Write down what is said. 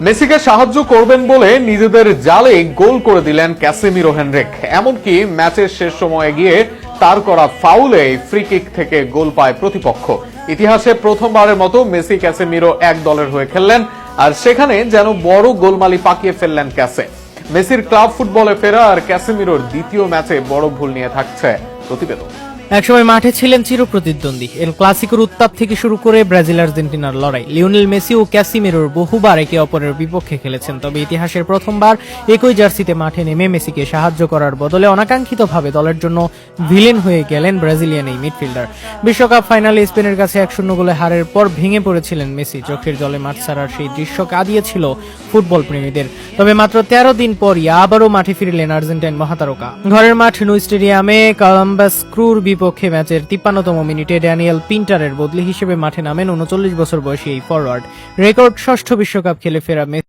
মেসিকে সাহায্য করবেন বলে নিজেদের জালে গোল করে দিলেন ক্যাসেমিরো হেনরিক। এমনকি ম্যাচের শেষ সময়ে গিয়ে তার করা ফাউলে ফ্রি কিক থেকে গোল পায় প্রতিপক্ষ। ইতিহাসে প্রথমবারের মতো মেসি ক্যাসেমিরো এক দলের হয়ে খেললেন, আর সেখানে যেন বড় গোলমালি পাকিয়ে ফেললেন ক্যাসে। মেসির ক্লাব ফুটবলে ফেরা আর ক্যাসেমিরোর দ্বিতীয় ম্যাচে বড় ভুল নিয়ে থাকছে প্রতিবেদন। একসময় মাঠে ছিলেন চিরপ্রতিদ্বন্দ্বী। এল ক্লাসিকোর উত্তাপ থেকে শুরু করে ব্রাজিল আর্জেন্টিনার লড়াই, লিওনেল মেসি ও ক্যাসিমিরোর বহুবার একে অপরের বিপক্ষে খেলেছেন। তবে ইতিহাসের প্রথমবার একই জার্সিতে মাঠে নেমে মেসিকে সাহায্য করার বদলে অনাকাঙ্ক্ষিতভাবে দলের জন্য ভিলেন হয়ে গেলেন ব্রাজিলিয়ান এই মিডফিল্ডার। বিশ্বকাপ ফাইনালে স্পেনের কাছে 1-0 গোলে হারের পর ভেঙে পড়েছিলেন মেসি। চোখের জলে মাঠ ছাড়ার সেই দৃশ্য কাঁদিয়েছিল ফুটবল প্রেমীদের। তবে মাত্র 13 দিন পরই আবারও মাঠে ফিরলেন আর্জেন্টাইন মহাতারকা। ঘরের মাঠ নু স্টেডিয়ামে কলম্বাস ক্রুর বিপক্ষে ম্যাচের 53তম মিনিটে ড্যানিয়েল পিন্টারের বদলি হিসেবে মাঠে নামেন 39 বছর বয়সী এই ফরওয়ার্ড। রেকর্ড ষষ্ঠ বিশ্বকাপ খেলে ফেরা